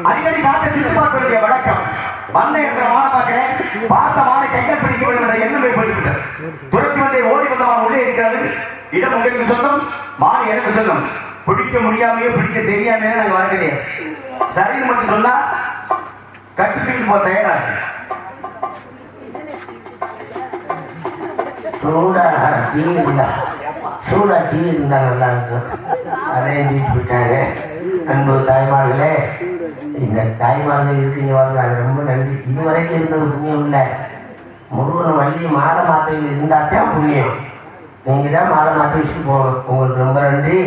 அடிக்கடி காத்த சித்து பார்க்க வேண்டிய வழக்கம் வந்த இடத்துல மான பார்க்கிறேன் பார்த்த மான கைகள் பிடிக்க வேண்டும் என்ற எண்ணம் ஏற்பட்டுவிட்டது. துரத்தி வந்தே ஓடி வந்தவன் உள்ளே இருக்கிறது. இடம் உங்களுக்கு சொந்தம், மான எனக்கு சொந்தம். பிடிக்க முடியாமையோ பிடிக்க தெரியாமையோ நாங்கள் வர கிடையாது. சரின்னு மட்டும் சொன்னா கட்டுக்கிட்டு போக தயாரா இருக்கு. சூடா டீ இருந்தா நல்லா இருக்கும். அதே வீட்டுக்காரு அன்பு தாய்மார்களே, இந்த தாய்மார்கள் இருக்கீங்க வாங்க, அது ரொம்ப நன்றி. இதுவரைக்கும் இருந்தது புண்ணியம் இல்லை. முருகன் வள்ளி மாலை மாத்தையில் இருந்தாத்தான் புண்ணியம். நீங்கள் தான் மாலை மாற்றி வச்சுட்டு போகணும். உங்களுக்கு ரொம்ப நன்றி.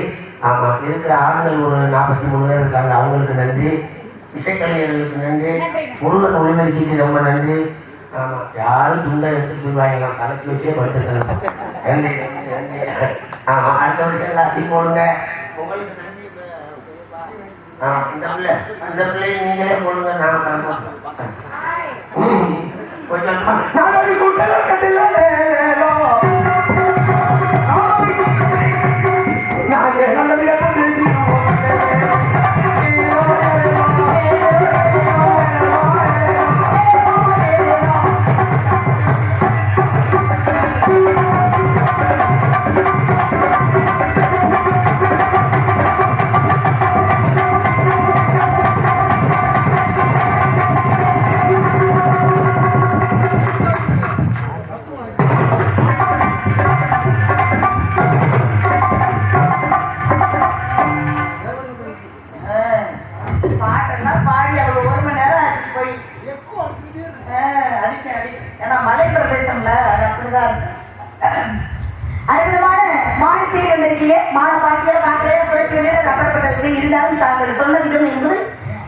ஆமாம், இருக்கிற ஆண்கள் ஒரு 43 பேர் இருக்காங்க, அவங்களுக்கு நன்றி. இசைக்கலைஞர்களுக்கு நன்றி. முருகன் ஒளிபெருக்கிக்கு ரொம்ப நன்றி. ஆமாம், யாரும் துண்டை எடுத்து போய்வாங்க, தலைக்கு வச்சே படுத்துருக்காங்க. நன்றி நன்றி நன்றி. ஆமாம், அடுத்த வருஷம் எல்லாத்தையும் போடுங்க. உங்களுக்கு நன்றி. இந்த பிள்ளையை நீங்களே போடுங்க. நான் அற்புதமான மாநிலத்தில் வந்திருக்கீங்க. மாலை பார்க்கையா பார்க்கலையா குறைக்க வேண்டிய நபர்பட்ட விஷயம் இருந்தாலும் தாங்கள் சொன்ன விதம் என்பது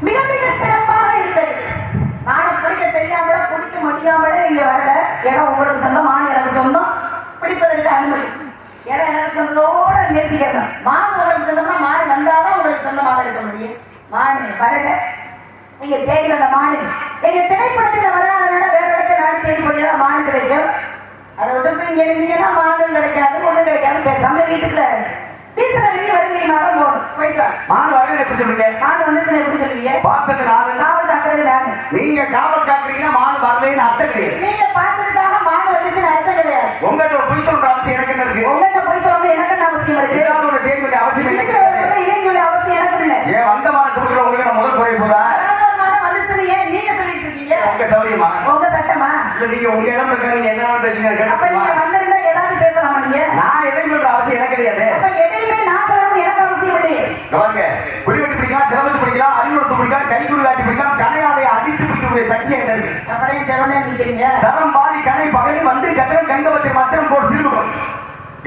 மிக மிக சிறப்பாக இருந்தது. மானம் பிடிக்க தெரியாமல பிடிக்க முடியாமலே இங்க வரல. ஏன்னா உங்களுக்கு சொந்தம், மான் எனக்கு சொந்தம், பிடிப்பதற்கு அனுமதி. ஏன்னா எனக்கு சொந்தத்தோட நிறுத்திக்கிறேன். மான் உங்களுக்கு சொந்தமா மான் வந்தாதான் உங்களுக்கு சொந்தமாக இருக்க முடியும். மான் வரல, நீங்க தேடி வந்த மான் எங்க திரைப்படத்தில் வராதனால வேற இடத்துல நாடு தேடி போய் மான் கிடைக்கும். அதை விட்டு போய் எழுந்தீங்கன்னா மானும் கிடைக்காது, ஒன்றும் கிடைக்காது. பேசாம வீட்டுக்குள்ள டீசல் வருவீங்கனால போகணும். போயிட்டு வா. மான் வரல எப்படி சொல்லுவீங்க? மான் வந்து எப்படி சொல்லுவீங்க? பார்த்தது நானு, காவல் காக்குறது நானு. நீங்க காவல் காக்குறீங்கன்னா மான் வரலன்னு அர்த்தம் கிடையாது. நீங்க பார்த்ததுக்காக மான் வந்துச்சுன்னு அர்த்தம் கிடையாது. உங்கள்கிட்ட ஒரு பொய் சொல்ற அவசியம் எனக்கு என்ன இருக்கு? உங்கள்கிட்ட பொய் சொல்றது எனக்கு என்ன அவசியம் இருக்கு? ஏதாவது ஒரு தேர்வுடைய அவசியம் இல்லை. இளைஞருடைய அவசியம் எனக்கு இல்லை. ஏன் வந்த மானம் கொடுக்குற உங்களுக்கு நான் முதல் குறை போதா? ஏன் நீங்க சொல்லிட்டு இருக்கீங்க? உங்க சௌரியமா, உங்க சட்டமா? இல்ல நீங்க உங்க இடம் இருக்க நீங்க என்ன பேசுங்க. அப்ப நீங்க வந்திருந்தா ஏதாவது பேசலாமா? நீங்க நான் எதையும் சொல்ற அவசியம் எனக்கு கிடையாது. அப்ப எதையுமே நான் சொல்லணும் எனக்கு அவசியம் இல்லை. பாருங்க, குடிவெட்டி பிடிக்கலாம், சிரமத்து பிடிக்கலாம், அறிவுறுத்து பிடிக்கலாம், கைக்குடி காட்டி பிடிக்கலாம், கனையாலை அடித்து பிடிக்கக்கூடிய சக்தி என்ன இருக்கு? அப்புறம் சிரமம் நினைக்கிறீங்க? சரம் பாதி கனை பகலி வந்து கட்டணம் கங்கவத்தை மாத்திரம் போட்டு திரும்பும்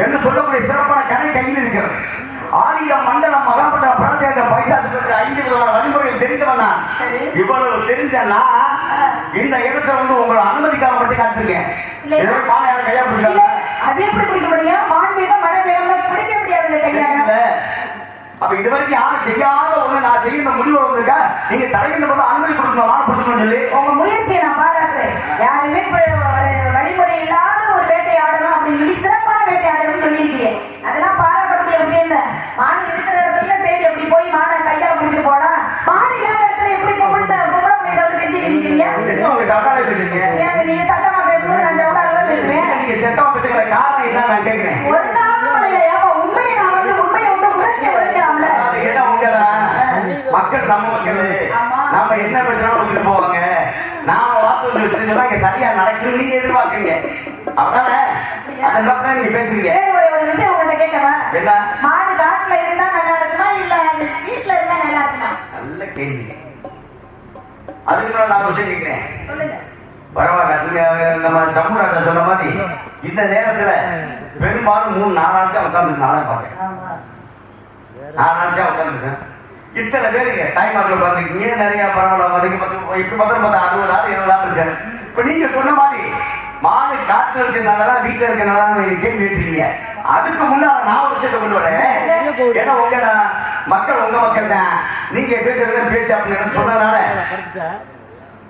என்று சொல்லக்கூடிய சிறப்பான கனை கையில் இருக்கிறது. ஆயுதம் மண்டலம் மகாபட்ட பிராந்திய பைசாசுக்கு 5 விதமான வழிமுறைகள் தெரிஞ்சவன் நான். சரி. இவ்வளவு தெரிஞ்சனா இந்த இடத்துல வந்து உங்களை அனுமதிக்காம மட்டும் காத்திருக்கேன். மாலையால கையா இல்ல, பிடிச்சாங்க. அது எப்படி பிடிக்க முடியும்? மான் வேகம் மழை வேகம் பிடிக்க முடியாதுங்க கையால. அப்ப இது வரைக்கும் யாரும் செய்யாத ஒண்ணு நான் செய்யணும் முடிவு வந்திருக்கா. நீங்க தலையிட்ட போது அனுமதி கொடுக்கணும், மான கொடுக்கணும்னு சொல்லி உங்க முயற்சியை நான் பாராட்டுறேன். யாருமே இப்ப ஒரு வழிமுறை இல்லாத ஒரு வேட்டையாடணும் அப்படின்னு சொல்லி சிறப்பான வேட்டையாடணும்னு சொல்லியிருக்கீங்க. அதெல்லாம் பாராட்டக்கூடிய விஷயம் தான். மான் இருக்கிற இடத்துல தேடி எப்படி போய் மானை கையால பிடிச்சிட்டு போனா, மான் இல்லாத இடத்துல எப்படி பொம்பளை வந்து கெஞ்சி நிற்கிறீங்க? என்ன உங்க சட்டாலே பேசுறீங்க? ஏங்க நீங்க சட்டமா பேசும்போது நான் ஜவுடால பேசுவேன். நீங்க சட்டமா பேசுகிற காரணம் என்ன நான் கேட்கிறேன். ஒரு நாளும் இல்லையா? உண்மையை நான் வந்து உண்மையை வந்து உரைக்கலாம்ல. அது கேட்டா உங்கதான் மக்கள் நம்ம மக்கள் நம்ம என்ன பேசினாலும் வந்துட்டு போவாங்க. நாம வார்த்தை சொன்னா இங்க சரியா நடக்கும் நீங்க எதிர்பார்க்கறீங்க. அப்படிதானே? அதை நோக்கி நீங்க பேசுறீங்க. ஒரு விஷயம் உங்கள்கிட்ட கேட்கவா? என்ன? மாடு காட்டுல இருந்தா நல்லா இருக்குமா இல்ல வீட்டுல இருந்தா நல்லா இருக்குமா? நல்ல கேள்வி. அதுக்கு மேல நான் ஒரு விஷயம் கேட்கிறேன். சொல்லுங்க. பரவாயில்ல. நீங்க நம்ம சம்பூராஜா சொன்ன மாதிரி இந்த நேரத்துல பெரும்பாலும் 3-4 நாட்கள் உட்கார்ந்து நானே பார்க்கேன். 4 நாட்கள் உட்கார்ந்துருக்கேன். இத்தனை பேருங்க தாய்மார்கள் பார்த்துருக்கீங்க. நிறைய பரவாயில்ல இப்படி பார்த்தா 60 ஆள் 70 ஆள் இருக்காரு. இப்ப நீங்க சொன்ன மாதிரி மாடு காட்டுல இருக்கிறதுனால வீட்டுல இருக்கிறதுனால நீங்க கேள்வி கேட்டீங்க. அதுக்கு முன்னால நான் ஒரு விஷயத்தை கொண்டு வரேன். ஏன்னா உங்க மக்கள் உங்க மக்கள் தான். நீங்க பேசுறது பேச்சு அப்படின்னு சொன்னதுனால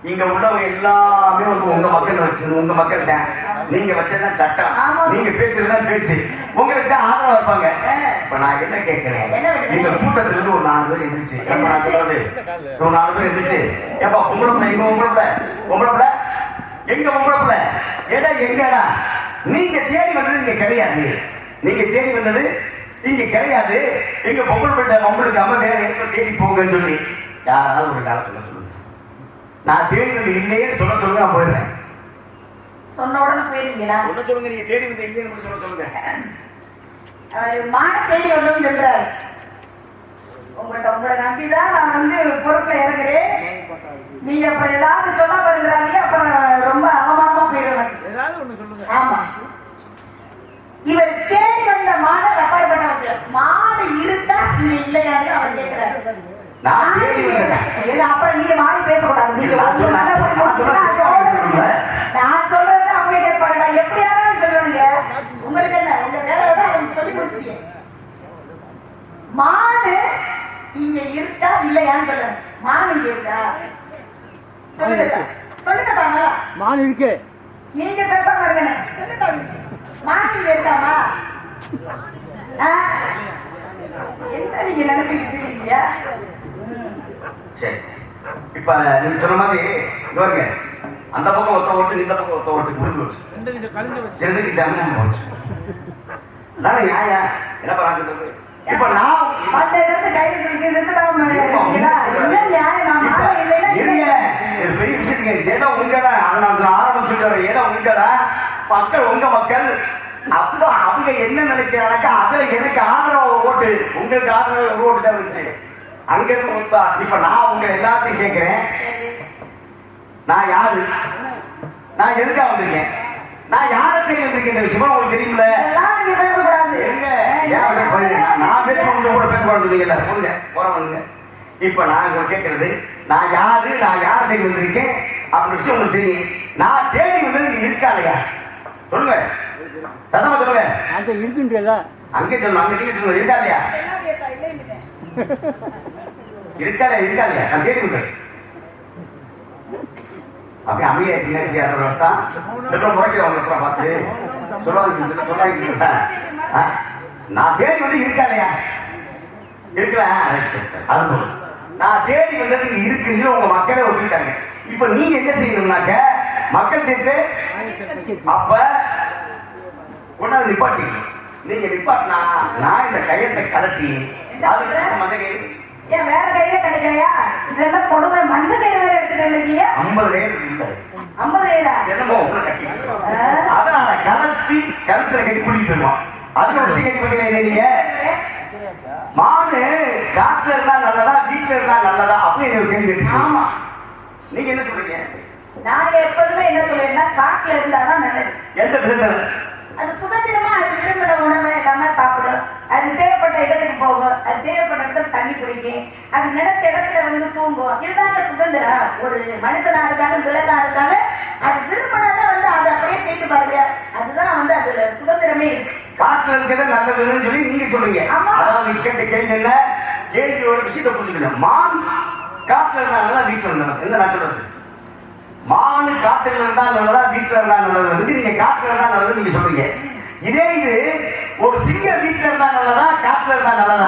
இங்க உள்ளவங்க எல்லாமே உங்க மக்கள் வச்சு உங்க மக்கள் தான். நீங்க வச்சதுதான் சட்டம், நீங்க பேசுறதுதான் பேச்சு. உங்களுக்கு தான் ஆதரவு வைப்பாங்க. இப்ப நான் என்ன கேட்கிறேன், இந்த கூட்டத்துல இருந்து ஒரு 4 பேர் இருந்துச்சு. நான் சொல்றது ஒரு 4 பேர் இருந்துச்சு. ஏப்பா பொம்பளை எங்க பொம்பளை எங்க பொம்பளை ஏடா எங்கடா நீங்க தேடி வந்தது இங்க கிடையாது. நீங்க தேடி வந்தது இங்க கிடையாது. எங்க பொம்பளை பொம்பளுக்கு அம்மா வேற எங்க தேடி போங்கன்னு சொல்லி யாராவது ஒரு காலத்துல சொல்லுங்க. நான் தேடி வந்து இல்லையே சொல்ல நான் போயிடுறேன். சொன்ன உடனே போயிருவீங்களா? ஒண்ணு சொல்லுங்க. நீங்க தேடி வந்து இல்லைன்னு சொல்லுங்க. மாட தேடி வந்தோம்னு சொல்றாரு. உங்களை நம்பிதான் நான் வந்து பொறுப்புல இறங்குறேன். நீங்க அப்ப ஏதாவது சொல்ல வருகிறாங்க, அப்புறம் ரொம்ப அவமானமா போயிடுவேன். ஆமா, இவர் தேடி வந்த மாட அப்பாற்பட்ட விஷயம். மாடு இருக்கா இங்க இல்லையான்னு அவர் கேட்கிறாரு. நான் தேடி வந்தேன். அப்புறம் நீங்க மாறி பேசக்கூடாது. நீங்க நான் சொல்றது அவங்க கேட்பாங்க. எப்படியாவது சொல்லுவாங்க. உங்களுக்கு என்ன இந்த வேலையோட அவங்க சொல்லி முடிச்சுட்டீங்க. மாடு இங்க இருக்கா இல்லையான்னு சொல்லுங்க. மான் இங்க இருக்கா சொல்லுங்க. சொல்லுங்க தாங்க. மான் இருக்கு. நீங்க பேசாம இருங்க. சொல்லுங்க. மான் இங்க இருக்காமா? என்ன நீங்க நினைச்சுக்கிட்டு இருக்கீங்க? சரி, இப்ப நீங்க சொன்ன மாதிரி பாருங்க, அந்த பக்கம் ஒத்த ஓட்டு இந்த பக்கம் ஒத்த ஓட்டு முடிஞ்சு போச்சு. 2க்கு ஜமீன் போச்சு. அதான நியாயம். என்ன பண்ணாங்க? இப்ப நான் அந்த இடத்துல கைது பெரிய விஷயத்துக்கு இடம் உங்கடா. அதனால ஆரம்பிச்சுட்டு இடம் உங்கடா. மக்கள் உங்க மக்கள். அப்ப அவங்க என்ன நினைக்கிறாங்க, அதுல எனக்கு ஆதரவு ஓட்டு, உங்களுக்கு ஆதரவு ஓட்டு தான் இருந்துச்சு. அங்க இருந்து முத்தா. இப்ப நான் உங்க எல்லாத்தையும் கேட்கிறேன், நான் யாரு, நான் எதுக்கா வந்திருக்கேன், நான் யாரை தெரிய வந்திருக்கேன் இந்த விஷயமா உங்களுக்கு தெரியுமில்ல? நான் பேசுறது கூட பேசக்கூடாது. சொல்லுங்க போறவங்க. இப்ப நான் உங்களுக்கு கேட்கறது, நான் யாரு, நான் யாரை தேடி வந்திருக்கேன் அப்படி விஷயம் உங்களுக்கு தெரியும். நான் தேடி வந்தது நீங்க இருக்கா இல்லையா சொல்லுங்க. சத்தமா சொல்லுங்க. அங்க இருக்குன்றதா? அங்கே சொல்லணும். அங்க நீங்க சொல்லுங்க. இருக்கா இல்லையா? இருக்கா இல்லையா? நான் தேடி வந்தேன். அப்படி அமைதியா முறைக்கிறவங்க பார்த்து சொல்லாதீங்க. நான் தேடி வந்து இருக்கா இல்லையா? இருக்கலாம். நான் தேடி வந்தது இங்க இருக்குன்னு உங்க மக்களே ஒத்துக்கிட்டாங்க. இப்ப நீங்க என்ன செய்யணும்னாக்க மக்கள் கேட்டு அப்ப ஒன்னாவது நிப்பாட்டிங்க. நீங்க நிப்பாட்டினா நான் இந்த கையத்தை கலட்டி ஏன் வேற கையில கிடைக்கலையா? இதெல்லாம் கொடுமை. மஞ்சள் கயிறு வேற எடுத்துட்டு இருக்கீங்க. 50 என்னமோ கட்டி அதனால கலத்தி கழுத்துல கட்டி கூட்டிட்டு வருவான். அதுல ஒரு கட்டி பண்ணீங்க. நீங்க மாடு காட்டுல இருந்தா நல்லதா வீட்டுல இருந்தா நல்லதா அப்படின்னு ஒரு கேள்வி. ஆமா, நீங்க என்ன சொல்றீங்க? நாங்க எப்போதுமே என்ன சொல்றேன்னா காட்டுல இருந்தாதான் நல்லது. எந்த விதத்துல? அது சுதந்திரமா அது விரும்பின உணவை எல்லாமே சாப்பிடும். அது தேவைப்பட்ட இடத்துக்கு போகும், அது தேவைப்பட்ட இடத்துல தண்ணி குடிக்கும், அது நினைச்ச இடத்துல வந்து தூங்கும். இதுதாங்க சுதந்திரம். ஒரு மனுஷனா இருந்தாலும் விலங்கா இருந்தாலும் அது விரும்பினதை வந்து அதை அப்படியே செய்து பாருங்க. அதுதான் வந்து அதுல சுதந்திரமே இருக்கு. காட்டுல இருக்கிறது நல்லதுன்னு சொல்லி நீங்க சொல்றீங்க. ஆமா. அதாவது கேட்ட கேள்வி என்ன? கேள்வி ஒரு விஷயத்தை புரிஞ்சுக்கணும். மான் காட்டுல இருந்தா வீட்டுல இருந்தா என்ன நான் சொல்றது? மானு காட்டுல இருந்தா நல்லதா வீட்டுல இருந்தா நல்லது? நீங்க காட்டுல இருந்தா நல்லது நீங்க சொல்றீங்க. இதே இது ஒரு சிங்கம் வீட்டுல இருந்தா நல்லதா காட்டுல இருந்தா நல்லதா?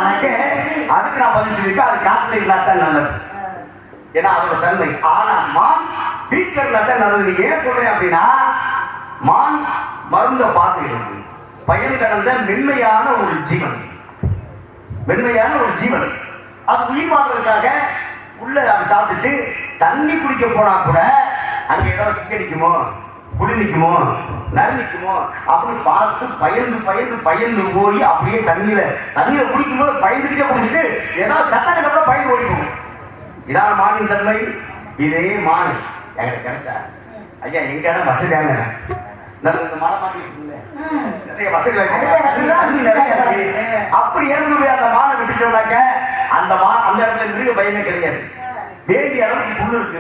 அதுக்கு நான் பதில் சொல்லிருக்கேன். அது காட்டுல இருந்தா தான் நல்லது. ஏன்னா அதோட தன்மை. ஆனா மான் வீட்டுல இருந்தா தான் நல்லது. நீங்க ஏன் சொல்றேன் அப்படின்னா, மான் மருந்த பார்த்து பயன் கடந்த மென்மையான ஒரு ஜீவன், மென்மையான ஒரு ஜீவன். அது உயிர் வாழ்வதற்காக உள்ள அதை சாப்பிட்டுட்டு தண்ணி குடிக்க போனா கூட அங்க ஏதாவது சிக்கடிக்குமோ, குடி நிற்குமோ, நறு நிற்குமோ அப்படின்னு பார்த்து பயந்து பயந்து பயந்து போய் அப்படியே தண்ணியில குடிக்கும் போது பயந்துக்கிட்டே குடிச்சிட்டு ஏதாவது சத்தம் கூட பயந்து ஓடி போகும். இதான் மானின் தன்மை. இதே மானு எங்களுக்கு கிடைச்சா ஐயா எங்க இடம் வசதியான இந்த மலை மாட்டி நிறைய வசதிகள் அப்படி இறந்து அந்த மானை விட்டுட்டோம்னாக்க அந்த இடத்துல மிருக பயமே கிடையாது. வேண்டிய அளவுக்கு புண்ணு இருக்கு.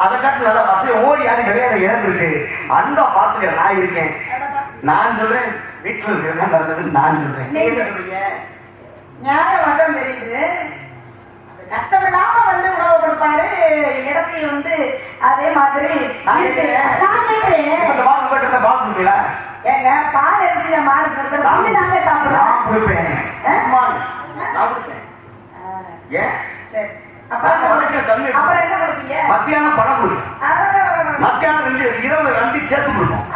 அதை காட்டுல அதான் வசதி ஓடி யாரு கிடையாது இடம் இருக்கு. அன்பா பாத்துக்க நான் இருக்கேன். நான் சொல்றேன் வீட்டுல இருக்கிறது நல்லது. நான் சொல்றேன் ஞானம் மட்டும் தெரியுது. கஷ்டமில்லாம வந்து உணவு கொடுப்பாரு, இடத்தையும் வந்து அதே மாதிரி ஏங்க பால் இருக்கு மாடு கொடுக்கறது நாங்க சாப்பிடுவோம். கொடுப்பேன் ஏன் சரி. அப்புறம் என்ன கொடுப்பீங்க? மத்தியானம் பணம் கொடுக்கும். மத்தியானம் இரவு 2 சேர்த்து கொடுக்கும்.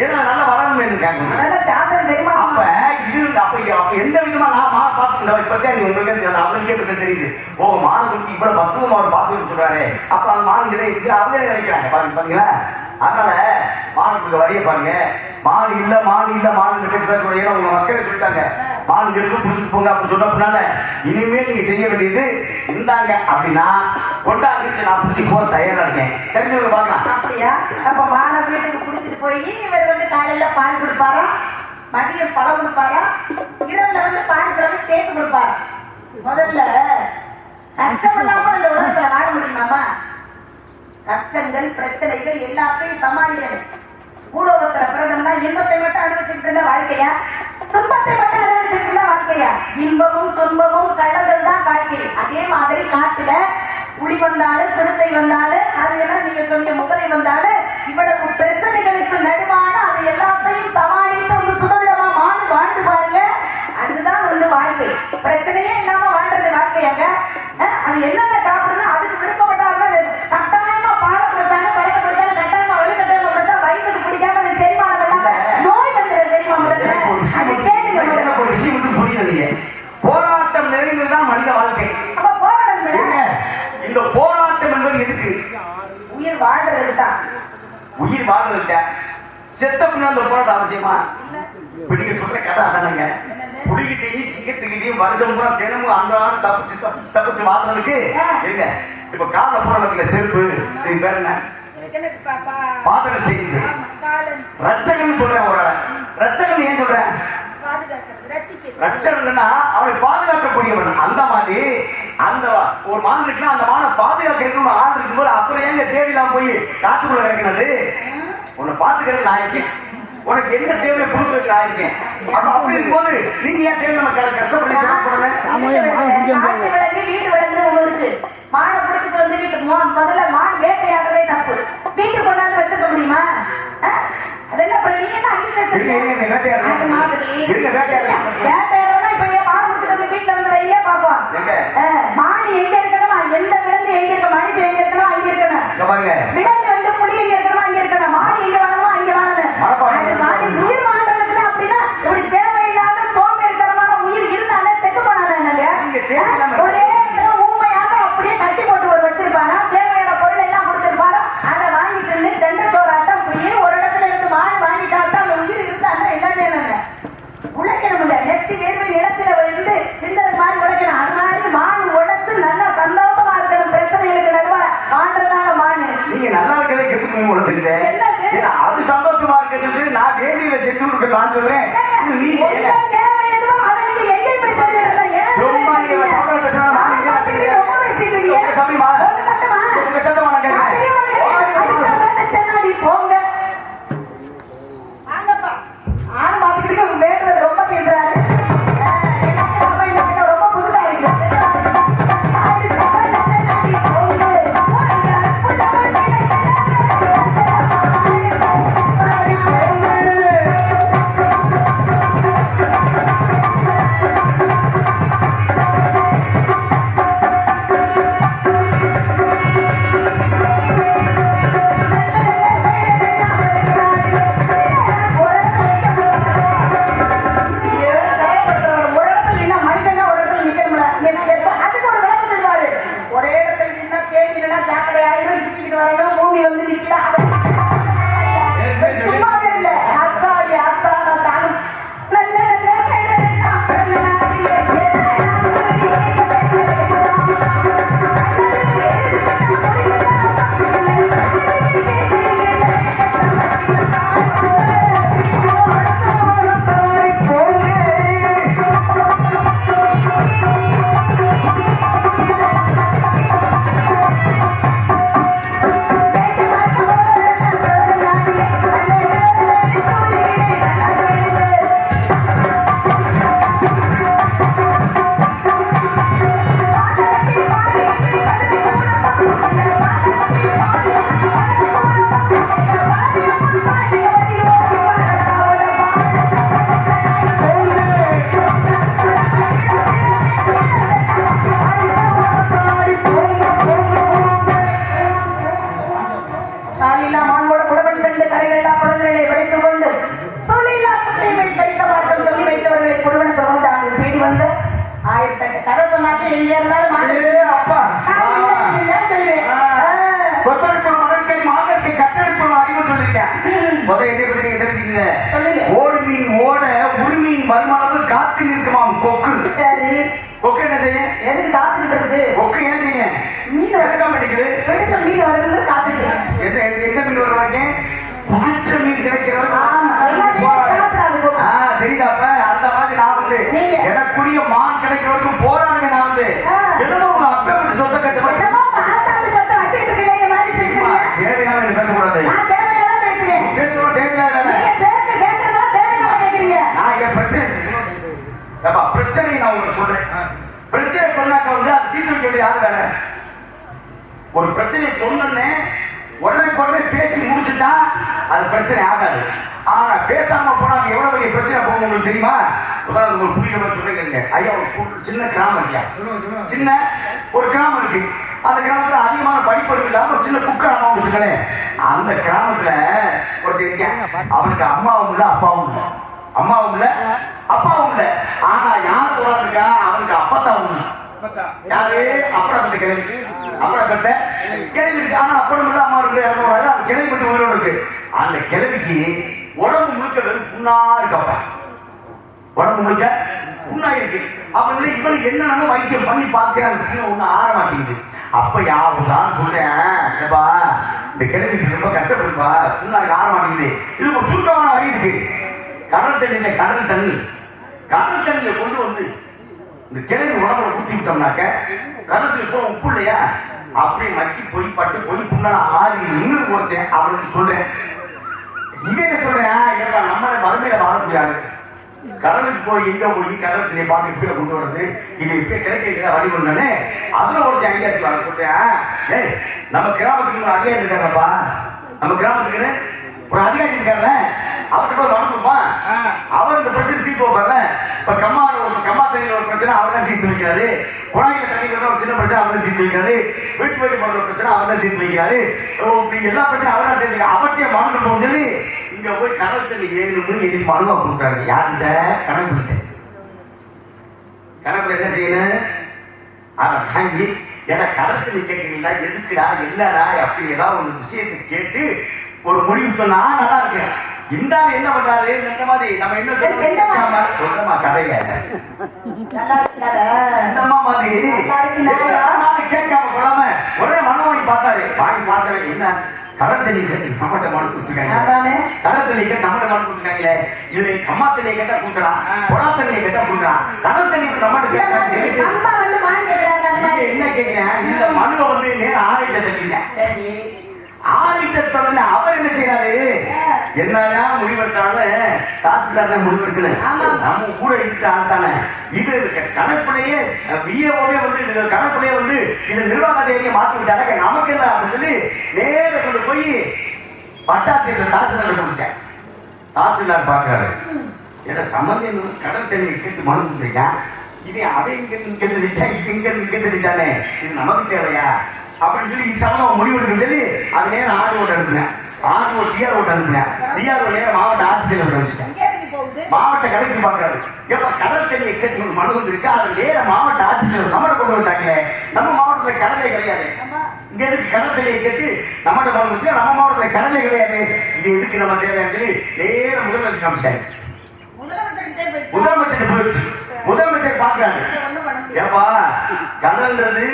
ஏன்னா நல்லா வளரணும் சாப்பிட தெரியுமா? அப்ப எந்த விதமா நான் பார்த்து இப்பதான் உங்களுக்கு அவங்களுக்கே தெரியுது. ஓ மாடு குடிக்கு இவ்வளவு பத்துவம் அவர் பார்த்து சொல்றாரு. அப்ப அந்த மாடு அவங்களே நினைக்கிறாங்க பாருங்களா. அதனால மானுக்கு வழிய பாருங்க. மாடு இல்ல உங்க மக்கள் சொல்லிட்டாங்க மாடு இருக்கு புடிச்சிட்டு போங்க அப்படி சொன்னதுனால இனிமேல் நீங்க செய்ய வேண்டியது இருந்தாங்க அப்படின்னா கொண்டாந்து நான் புடிச்சு போக தயாரா இருக்கேன். தெரிஞ்சவங்க பாக்கலாம். அப்படியா? அப்ப மானை வீட்டுக்கு புடிச்சிட்டு போய் இவர் வந்து காலையில பால் கொடுப்பாரா, மதியம் பழம் கொடுப்பாரா, இரவுல வந்து பால் பழம் சேர்த்து கொடுப்பாரா? முதல்ல கஷ்டமில்லாம இந்த உலகத்துல வாழ முடியுமாமா? கஷ்டங்கள் பிரச்சனைகள் எல்லாத்தையும் சமாளிக்கணும். பூலோகத்துல பிறந்தம்னா இன்பத்தை மட்டும் அனுபவிச்சுட்டு இருந்த வாழ்க்கையா, துன்பத்தை மட்டும் அனுபவிச்சுட்டு இருந்த வாழ்க்கையா? இன்பமும் துன்பமும் கலந்ததுதான் வாழ்க்கை. அதே மாதிரி காட்டுல புலி வந்தாலும் சிறுத்தை வந்தாலும் அது என்ன நீங்க சொன்ன முதலை வந்தாலும் இவ்வளவு பிரச்சனைகளுக்கு நடுவான அது எல்லாத்தையும் சமாளித்து வந்து சுதந்திரமா வாழ்ந்து பாருங்க. அதுதான் வந்து வாழ்க்கை. பிரச்சனையே இல்லாம வாழ்றது வாழ்க்கையாங்க. அது என்னென்ன சாப்பிடுன்னா அதுக்கு விருப்பப்பட்டாலும் கட்டாயமா பாலம் கொடுத்தாங்க, பழக்க கொடுத்தாலும் கட்டாயமா வழிகட்டாயமா கொடுத்தா வயிற்றுக்கு பிடிக்காம அது செரிமானம் இல்லாம நோய் வந்துடும். தெரியுமா? முதல்ல அது கேளுங்க. ஒரு விஷயம் மட்டும் புரியலையே. போராட்டம் நிறைந்ததுதான் மனித வாழ்க்கை. அப்ப போராட்டம் இந்த போராட்டம் என்பது எதுக்கு? உயிர் வாழ்றதுக்கு தான். உயிர் வாழ்றதுக்கு செத்த பின்ன அந்த போராட்டம் அவசியமா? பிடிக்க சொல்ற கதை அதானுங்க. புடிக்கிட்டையும் சிங்கத்துக்கிட்டையும் வருஷம் பூரா தினமும் அன்றாடம் தப்பிச்சு வாழ்றதுக்கு இருங்க. இப்ப கால போராட்டத்துல செருப்பு பேர் என்ன? பாதக செய்யுது. ரட்சகன் சொல்றேன். ஒரு ரட்சகன் ஏன் சொல்றேன்? ரட்சகன்னா அவனை பாதுகாக்கக்கூடியவன். அந்த மாதிரி அந்த ஒரு மான் இருக்குன்னா அந்த மானை பாதுகாக்கிறதுக்கு ஒரு ஆள் இருக்கும்போது அப்புறம் ஏங்க தேவையில்லாம போய் காட்டுக்குள்ள கிடக்கிறது? உன்னை பாத்துக்கிறது நான் இருக்கேன். உனக்கு என்ன தேவையை கொடுக்கறது நான் இருக்கேன். அப்படி இருக்கும்போது நீங்க ஏன் தேவை நம்ம கஷ்டப்பட்டு வீட்டு விலங்கு ஒண்ணு இருக்கு. மானை பிடிச்சிட்டு வந்து வீட்டுக்கு முதல்ல மான் வேட்டையாடுறதே தப்பு. வீட்டுக்கு கொண்டாந்து வச்சிருக்க முடியுமா? அதெல்லாம் நீங்க வேட்டையாடுறதா இப்ப ஏன் மான் பிடிச்சிட்டு வந்து வீட்டுல வந்து வைங்க பாப்போம். மான் எங்க இருக்கணுமா? எந்த விலங்கு எங்க இருக்க, மனுஷன் எங்க இருக்கணும் அங்க இருக்கணும். விலங்கு வந்து புலி எங்க இருக்கணும் அங்க இருக்கணும். மான் எங்க வாழணுமோ அங்க வாழணும். அது மாடி உயிர் வாழ்றதுக்கு அப்படின்னா இப்படி தேவையில்லாத சோம்பேறித்தனமான உயிர் இருந்தாலே செத்து போனாங்க. ஒரே ஊமையாக அப்படியே கட்டி போட்டு ஒரு வச்சிருப்பானா, தேவையான பொருள் எல்லாம் கொடுத்திருப்பாரோ அதை வாங்கி தின்னு தெண்டை போராட்டம் அப்படியே ஒரு இடத்துல இருந்து மாடு வாங்கி சாப்பிட்டா அந்த உயிர் இருந்தாங்க எல்லாம் செய்யணுங்க. உழைக்கணுங்க. நெத்தி வேர்வை நிலத்துல வந்து சிந்தனை மாதிரி உழைக்கணும். அது மாதிரி மாடு உழைச்சு நல்லா சந்தோஷமா இருக்கணும். பிரச்சனைகளுக்கு நடுவா வாழ்றதான மாடு. நீங்க நல்லா இருக்கிறதே கெட்டு உழைச்சிருக்கேன். அது சந்தோஷமா இருக்கு. கேட்டு நான் வேண்டியில செஞ்சு கொடுக்கலான்னு சொல்றேன். நீங்க உங்களுக்கு தேவை எதுவோ அதை நீங்க எங்கேயும் போய் சொல்லிடலாம். ஏன் ரொம்ப நீங்க தமிழ் பேசுறா நான் இங்க பாத்துக்கிட்டு ரொம்ப பேசிட்டு இருக்கீங்க. உங்க சத்தமா உங்க சத்தமா? உங்க சத்தமா நான் கேட்கிறேன். அடுத்த தென்னாடி போங்க. வாங்கப்பா. ஆளு பாத்துக்கிட்டு வேண்டுவர் ரொம்ப பேசுறாரு. எனக்கு நம்ம இந்த கிட்ட ரொம்ப புதுசா இருக்கு. அடுத்த தென்னாடி போங்க. போங்க. புத்தகம் காத்து நிற்குமாம் கொக்கு. சரி. கொக்கு என்ன செய்யும்? எதுக்கு காத்துக்கிட்டு இருக்கு? கொக்கு ஏன் செய்யும்? மீன் எதுக்காம நிக்குது? பிடிச்ச மீன் வருது காத்துக்கிட்டு. எந்த மீன் வருவாங்க? பிடிச்ச மீன் கிடைக்கிறவங்க. தெரியுதாப்ப? அந்த மாதிரி நான் வந்து எனக்குரிய மான் கிடைக்கிற வரைக்கும் போராடுங்க. நான் வந்து என்னமோ உங்க அப்பா விட்டு சொத்த கட்ட தேவையான பேசக்கூடாது. பேசுறோம் தேவையில்லாத நான் என் பிரச்சனை நான் உங்களுக்கு சொல்றேன். பிரச்சனை சொன்னாக்க வந்து அது தீர்த்து வைக்க யாரு வேலை? ஒரு பிரச்சனையை சொன்னே உடனே பேசி முடிச்சுட்டா அது பிரச்சனை ஆகாது. ஆனா பேசாம போனா எவ்வளவு பெரிய பிரச்சனை போகும் உங்களுக்கு தெரியுமா? உங்களுக்கு புரியுற மாதிரி சொல்லுங்க. ஐயா ஒரு சின்ன கிராமம் இருக்கியா, சின்ன ஒரு கிராமம் இருக்கு. அந்த கிராமத்துல அதிகமான படிப்பு இல்லாம ஒரு சின்ன குக்கிராமம் வச்சுக்கலேன். அந்த கிராமத்துல ஒருத்தர் இருக்கேன். அவனுக்கு அம்மாவும் இல்லை அப்பாவும் இல்லை. அம்மாவும் இல்ல அப்பாவும் இல்ல. ஆனா யார் போறா இருக்கா? அவனுக்கு அப்பத்தான் உண்டு. யாரு? அப்படம் பெற்ற கிழவி. அப்படம் பெற்ற கிழவி இருக்கு. ஆனா அப்படம் இல்ல அம்மா இருக்கு. அந்த கிழவி மட்டும் உயிரோடு இருக்கு. அந்த கிழவிக்கு உடம்பு முழுக்க வெறும் புண்ணா இருக்கப்பா. உடம்பு முழுக்க புண்ணா இருக்கு. அவங்க இவனுக்கு என்னென்ன வைத்தியம் பண்ணி பார்க்கிறாங்க. ஒண்ணு ஆற மாட்டேங்குது. அப்ப யாருதான் சொல்றேன், இந்த கிழவிக்கு ரொம்ப கஷ்டப்படுப்பா, புண்ணாருக்கு ஆற மாட்டேங்குது. இது ஒரு சுருக்கமான வழி இருக்கு. கடல் தண்ணியில கடல் தண்ணியை கொண்டு வந்து இந்த கிழவி உடம்புல ஊத்தி விட்டோம்னாக்க கடலுக்கு போற உப்பு இல்லையா, அப்படி மக்கி போய் பட்டு போய் புண்ணால ஆறி நின்று கொடுத்தேன். அவனுக்கு சொல்றேன், இவன் சொல்றேன், நம்ம மறுமையில வாழ முடியாது. கடலுக்கு போய் எங்க போய் கடல் தண்ணியை பார்த்து இப்ப கொண்டு வர்றது, இது இப்ப கிடைக்கிற வழி கொண்டானே. அதுல ஒருத்தன் அங்கேயாச்சு வாங்க சொல்றேன். ஏய், நம்ம கிராமத்துக்கு ஒரு அதிகாரி இருக்காரப்பா. நம்ம கிராமத்துக்கு ஒரு அதிகாரி இருக்காருல்ல, அவர்கிட்ட போய் அனுப்புமா. அவர் இந்த பிரச்சனை தீர்த்து வைப்பாங்க. இப்ப கம்மா தண்ணியில் ஒரு பிரச்சனை அவர் தான் தீர்த்து வைக்கிறாரு. குழாயில தண்ணியில் ஒரு சின்ன பிரச்சனை அவர் தான் தீர்த்து வைக்கிறாரு. வீட்டு வழி போற ஒரு பிரச்சனை அவர் தான் தீர்த்து வைக்கிறாரு. இப்படி எல்லா பிரச்சனையும் அவர் தான் தெரிஞ்சுக்க. அவர்கிட்ட மனு போகும் சொல்லி இங்க போய் கடல் தண்ணி 7 மணி எழுதி மனுவா கொடுக்குறாங்க. யார்கிட்ட? கணக்கு கணக்குல என்ன செய்யணும்? அதை வாங்கி ஏன்னா கடல் தண்ணி கேட்கிறீங்களா, எதுக்குடா என்னடா அப்படி ஏதாவது ஒரு விஷயத்தை கேட்டு ஒரு முடிவு சொன்னா நல்லா இருக்கு. இந்த ஆள் என்ன பண்றாரு இந்த மாதிரி நம்ம என்ன எந்த மாதிரி? சொல்றமா கதைங்க நல்லா இருக்காத இந்தம்மா மாதிரி நானும் கேட்காம கொள்ளாம உடனே மனம் வாங்கி பார்த்தாரு வாங்கி பார்த்தாரு என்ன கடல் தண்ணி கட்டி நம்மகிட்ட மனு கொடுத்துருக்காங்க கடல் தண்ணி கட்டி நம்மகிட்ட மனு கொடுத்துருக்காங்களே இதுல அம்மா தண்ணியை கேட்டா கொடுக்குறான் குடா தண்ணியை கேட்டா கொடுக்குறான் கடல் தண்ணி நம்மகிட்ட கேட்கறாங்க அம்மா வந்து வாங்கி கேக்குறாங்க என்ன கேட்கிறேன் இந்த மனுவை வந்து நேரம் ஆறிட்ட தண்ணிங்க சரி ஆறிட்ட அவர் என்ன செய்யறாரு என்னதான் முடிவெடுத்தாலும் தாசில்தார் தான் முடிவெடுக்கல நம்ம கூட இருக்கிற ஆள் தானே இது கணக்குலையே விஏஓவே வந்து இது கணக்குலையே வந்து இந்த நிர்வாக அதிகாரியை மாற்றி விட்டாங்க நமக்கு என்ன அப்படின்னு சொல்லி நேர கொண்டு போய் பட்டாத்தியத்தை தாசில்தார் கொடுத்தேன் தாசில்தார் பாக்குறாரு ஏன்னா சம்பந்தம் கடல் தண்ணியை கேட்டு மனு கொடுத்துருக்கேன் இது அதை இங்க தெரிவிச்சா இது இங்க தெரிவிச்சானே இது நமக்கு தேவையா அப்படின்னு சொல்லி இது சம்பந்தம் முடிவெடுக்க சொல்லி அது நேரம் ஆர்டி ஓட்டு அனுப்புனேன் ஆர்டி ஓட்டு டிஆர் ஓட்டு அனுப்புனேன் டிஆர் நேரம் மாவட்ட ஆட்சித்தலைவர் வச்சுட்டேன் மாவட்ட கலெக்டர் பாக்குறாரு எப்ப கடல் தண்ணியை கேட்டு ஒரு மனு வந்திருக்கு அது நேரம் மாவட்ட ஆட்சித்தலைவர் சம்மட கொண்டு வந்துட்டாங்களே நம்ம மாவட்டத்துல கடலே கிடையாது இங்க எதுக்கு கடல் தண்ணியை கேட்டு நம்மகிட்ட மனு வந்து நம்ம மாவட்டத்துல கடலே கிடையாது இது எதுக்கு நம்ம தேவையான சொல்லி நேரம் முதலமைச்சர் காமிச்சாரு முதலமைச்சர் போயிடுச்சு முதலமைச்சர் பாக்குறாரு ஏப்பா கடல்ன்றது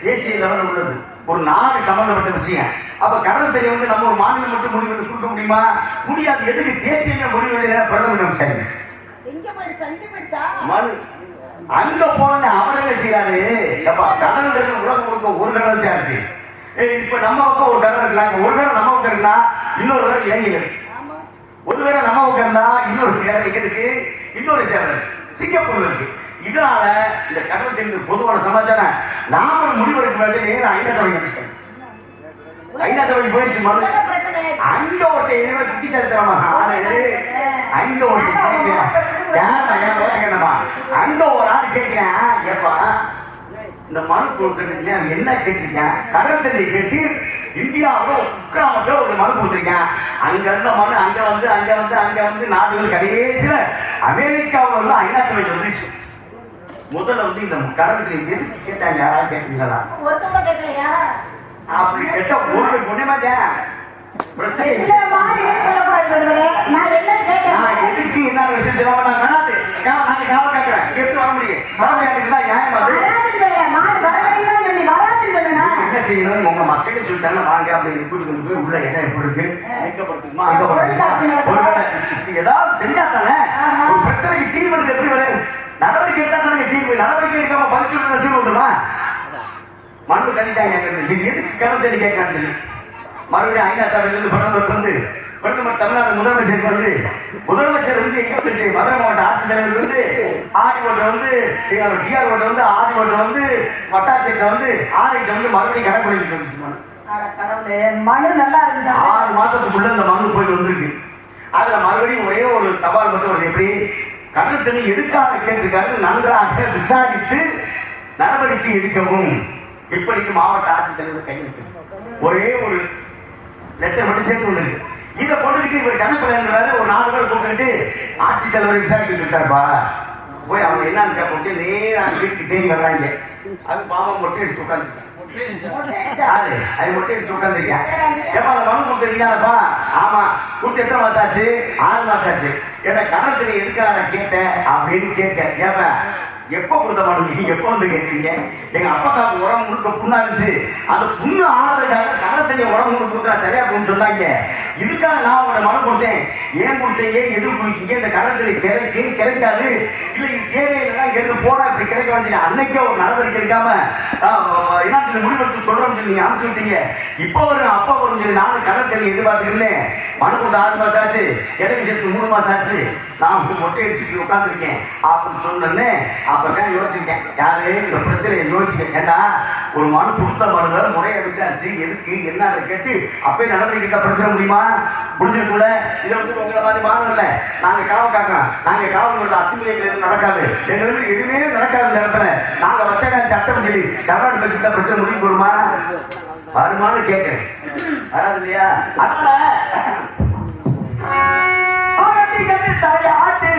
தேசிய லெவலில் உள்ளது ஒரு நாடு சம்பந்தப்பட்ட விஷயம் அப்ப கடல் தண்ணி வந்து நம்ம ஒரு மாநிலம் மட்டும் முடிவு கொடுக்க முடியுமா முடியாது எதுக்கு தேசிய முடிவு பிரதமர் சரி மனு அங்க போன அவர் என்ன செய்யறாரு ஏப்பா கடல்ன்றது உலகம் முழுக்க ஒரு கடல் தான் இருக்கு இப்ப நம்ம பக்கம் ஒரு கடல் இருக்கலாம் ஒரு கடல் நம்ம பக்கம் இருந்தா இன்னொரு கடல் இறங்கி இருக்கு ஒருவேளை நம்ம உட்கார்ந்தா இன்னொரு இறங்கி இருக்கு இன்னொரு சேவை சிங்கப்பூர்ல இருக்கு இதனால இந்த கடல் தண்ணி பொதுவான சமாச்சாரம் நாம முடிவெடுக்க வேண்டிய ஐநா சபை ஐநா சபைக்கு போயிடுச்சு மனு அங்க ஒருத்த இனிமே குட்டி செலுத்துறமா அங்க ஒருத்த கேட்கிறேன் அங்க ஒரு ஆள் கேட்கிறேன் ஏப்பா இந்த மனு கொடுத்துருக்கீங்க என்ன கேட்டிருக்கேன் கடல் தண்ணி கேட்டு இந்தியாவில் குக்கிராமத்தில் ஒரு மனு கொடுத்துருக்கேன் அங்க இருந்த மனு அங்க வந்து நாடுகள் கடைசியில அமெரிக்காவில் வந்து ஐநா சபை வந்துச்சு முதல்ல வந்து இந்த கடல் தண்ணி எதுக்கு கேட்டாங்க யாராவது கேட்டீங்களா அப்படி கேட்டா ஒரு பொண்ணுமாட்டேன் பிரச்சனை எதுக்கு என்ன விஷயம் வேணாது நாங்க காவல் கேட்கிறேன் எப்படி வர முடியும் வர முடியாது நியாயமா என்ன செய்யணும் உங்க மக்களே சொல்லிட்டாங்க வாங்க அப்படின்னு கூட்டிட்டு போய் உள்ள இடம் எப்படி இருக்கு எங்கப்படுத்துமா அங்கப்படுத்துமா ஏதாவது செஞ்சா தானே ஒரு பிரச்சனைக்கு தீர்வு எடுக்க எப்படி வரும் நடவடிக்கை எடுத்தா தானே தீர்வு நடவடிக்கை எடுக்காம பதிச்சு தீர்வு வந்துமா மனு தனிட்டாங்க இது எதுக்கு கடல் தண்ணி கேட்கான்னு மறுபடியும் ஐநா சபையிலிருந்து பிரதமர் தமிழ்நாடு முதலமைச்சர் வந்து எங்க வந்துச்சு மதுரை மாவட்ட ஆட்சித்தலைவர் வந்து ஆடி ஓட்டர் வந்து டிஆர் ஓட்டர் வந்து ஆடி ஓட்டர் வந்து வட்டாட்சியர் வந்து ஆர்ஐட்ட வந்து மறுபடியும் கணக்கு வந்துச்சு மனு நல்லா இருக்கு 6 மாசத்துக்குள்ள இந்த மனு போய் வந்திருக்கு அதுல மறுபடியும் ஒரே ஒரு தபால் மட்டும் ஒரு எப்படி கடல் தண்ணி எதுக்காக கேட்டிருக்காரு நன்றாக விசாரித்து நடவடிக்கை எடுக்கவும் இப்படிக்கு மாவட்ட ஆட்சித்தலைவர் கையெழுத்து ஒரே ஒரு லெட்டர் மட்டும் சேர்த்து கொண்டு இதை கொண்டுகிட்டு இவர் கணக்கு ஒரு 4 பேர் கூப்பிட்டு ஆட்சித்தலைவரை விசாரிக்க சொல்லிட்டாருப்பா போய் அவங்க என்னன்னு கேட்டு நேரம் வீட்டுக்கு தேடி வர்றாங்க அது பாவம் மொட்டை அடிச்சு உட்காந்துருக்கேன் அது மொட்டை அடிச்சு உட்காந்துருக்கேன் எப்ப அந்த மனு கொடுத்துருக்கீங்கப்பா ஆமா கொடுத்து எத்தனை மாசம் ஆச்சு 6 மாசம் ஆச்சு ஏன்னா கடற்கரை எதுக்காக நான் கேட்டேன் அப்படின்னு கேட்க கேட்பேன் எப்ப கொடுத்த மனு எப்ப வந்து கேட்டீங்க எங்க அப்பத்தாவுக்கு உடம்பு முழுக்க புண்ணா இருந்துச்சு அந்த புண்ணு ஆடுறதுக்காக கடல் தண்ணியை உடம்பு முழுக்க கொடுத்தா சரியா போன்னு சொன்னாங்க இதுக்காக நான் உங்களை மனு கொடுத்தேன் ஏன் கொடுத்தீங்க எது குடிக்கீங்க இந்த கடல் தண்ணி கிடைக்காது இல்ல இது தேவையில்லைன்னா எது போனா இப்படி கிடைக்க வேண்டிய அன்னைக்கே ஒரு நடவடிக்கை எடுக்காம என்ன முடிவெடுத்து சொல்றோம்னு சொல்லி நீங்க அனுப்பிச்சு விட்டீங்க இப்ப வரும் அப்ப வரும் சொல்லி நானும் கடல் தண்ணி எதிர்பார்த்துருந்தேன் மனு கொடுத்து 6 மாசம் ஆச்சு இடைக்கு சேர்த்து 3 மாசம் ஆச்சு நான் மொட்டை அடிச்சுட்டு உட்காந்துருக்கேன் அப்படின்னு சொன்னேன் அப்பதான் யோசிச்சேன் யாரு இந்த பிரச்சனையை யோசிச்சேன் ஏன்னா ஒரு மனு கொடுத்த மனுவை முறையை விசாரிச்சு எதுக்கு என்ன கேட்டு அப்பயே நடவடிக்கை பிரச்சனை முடியுமா முடிஞ்சிருக்கும்ல இதை வந்து உங்களை மாதிரி மாணவர்ல நாங்க காவல் காக்கிறோம் நாங்க காவல் அத்துமுறைகள் எதுவும் நடக்காது எங்களுக்கு எதுவுமே நடக்காது இந்த இடத்துல நாங்க வச்ச சட்டம் சொல்லி சரண் பேசிட்டா பிரச்சனை முடிவு போடுமா வருமானு கேட்கிறேன் வராது இல்லையா அதனால தலையாட்டு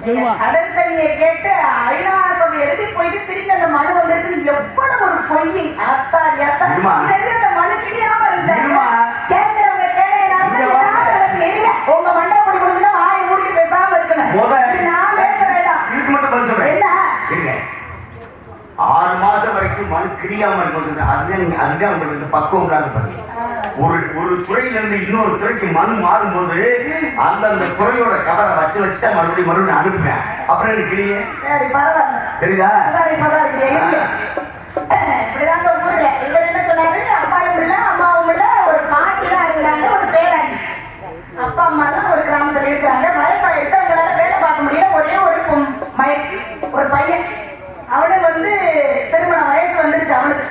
சொல்லுமா கடல் தண்ணியை கேட்டு ஐநாசம் எழுதி போயிட்டு திரும்பி அந்த மனு வந்துருச்சு. எவ்வளவு ஒரு பொய்! அத்தாடி அத்தா இருமா. அந்த மனு கிளியாம இருமா. இருந்தாங்க. கேட்கிறவங்க உங்க மண்டை பொடி கொடுத்துட்டா வாய் மூடிட்டு பேசாம இருக்கணும். நான் பேச வேண்டாம். இதுக்கு மட்டும் பதில் சொல்றேன். என்ன? இருங்க. 6 மாசம் வரைக்கும் மனு கிரியாம இருக்கிறது அதுதான் உங்களுக்கு பக்குவம் இல்லாத பாருங்க. ஒரு துறையில இருந்து இன்னொரு துறைக்கு மனு மாறும்போது அந்தந்த துறையோட கவரை வச்சு மறுபடியும் அனுப்புவேன். அப்புறம் எனக்கு கிரியே சரி பரவாயில்ல. தெரியுதா? இப்படிதான் ஊர்ல இவர் என்ன சொன்னாரு, அப்பாவும் இல்ல அம்மாவும் இல்ல, ஒரு பாட்டி தான் இருக்கிறாங்க, ஒரு பேராண்டி. அப்பா அம்மா தான் ஒரு கிராமத்துல இருக்கிறாங்க. வயசாயிடுச்சு, அவங்களால வேலை பார்க்க முடியல. ஒரே ஒரு பையன். அவனு வந்து திருமண வயசு வந்துருச்சு அவனுக்கு.